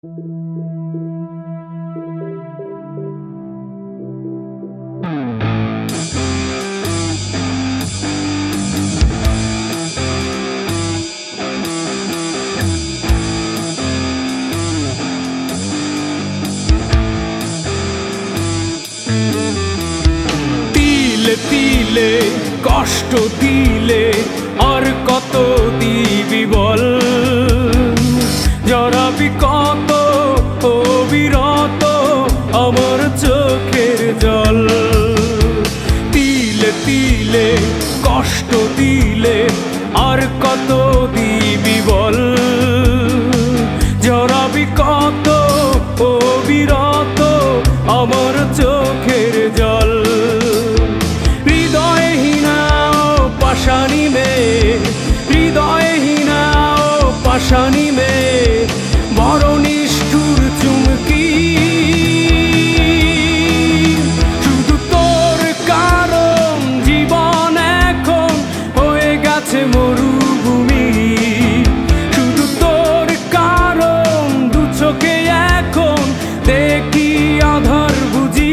তিলে তিলে কষ্ট দিলে আর কত দিবি বল, জড়াবি কত অবিরত আমার চোখের জল। তিলে তিলে কষ্ট দিলে আর কত দিবি বল, জড়াবি কত অবিরত আমার চোখের জল। হৃদয়হীনা ও পাষাণী মেয়ে, হৃদয়হীনা ও পাষাণী মেয়ে, বড় নিষ্ঠুর চুমকি। শুধু তোর কারণ জীবন এখন হয়ে গেছে মরুভূমি, শুধু তোর কারণ দু চোখে এখন দেখি আধার বুঝি।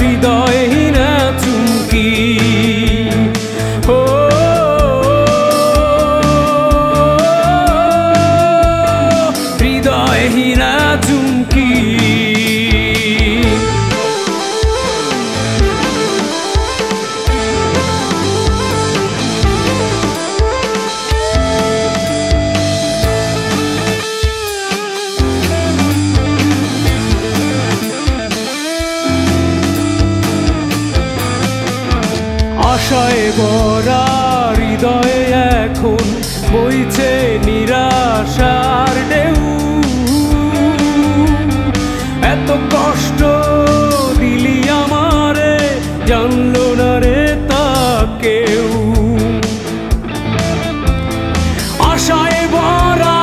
হৃদয়হীনা চুমকি, হৃদয়হীনা চুমকি। আশায় ভরা হৃদয়ে এখন বইছে নিরাশার ঢেউ। এত কষ্ট দিলি আমারে, জানলো না রে তা কেউ। আশায় ভরা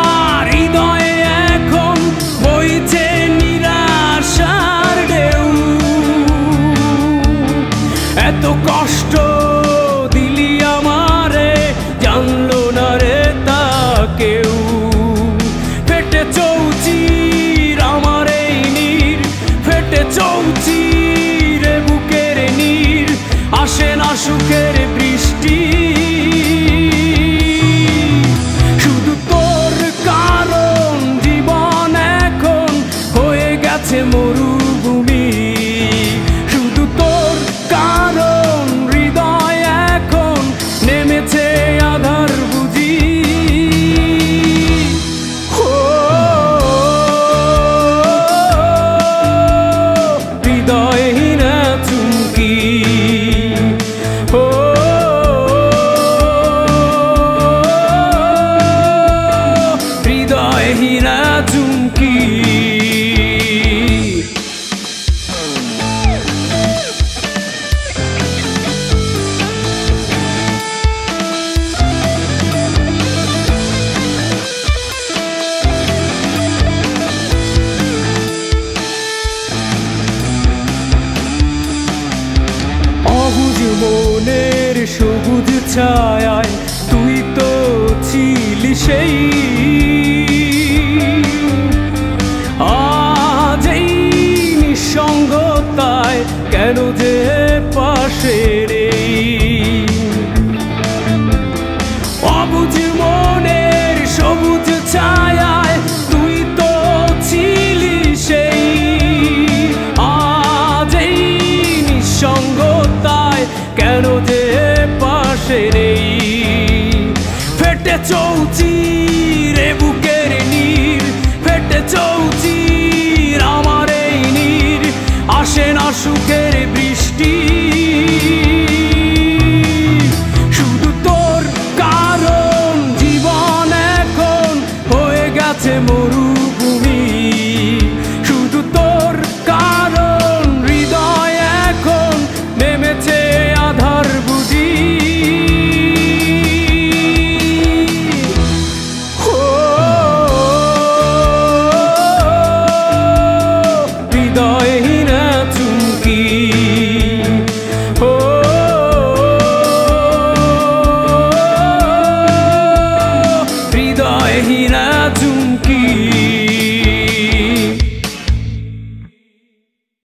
হৃদয়ে এখন বইছে নিরাশার ঢেউ। এত কষ্ট দিলি আমারে, জানলো না রে তা কেউ। ফেটে চৌচির আমার এই নীর, ফেটে চৌচির বুকের নীর, আসে না সুখের বৃষ্টি। শুধু তোর কারণ জীবন এখন হয়ে গেছে মরুভূমি, শুধু তোর কারণ হৃদয় এখন নেমেছে আধার বুঝি। হৃদয়হীনা চুমকি, হৃদয়হীনা চুমকি। অবুঝ মনের সবুজ ছায়ায় তুই তো ছিলি সেই, আজ এই নিঃসঙ্গতায় কেন যে পাশে রে। অবুঝ মনের সবুজ ছায়ায় তুই তো ছিলি সেই, আজ এই নিঃসঙ্গতায় কেন যে পাশে রে।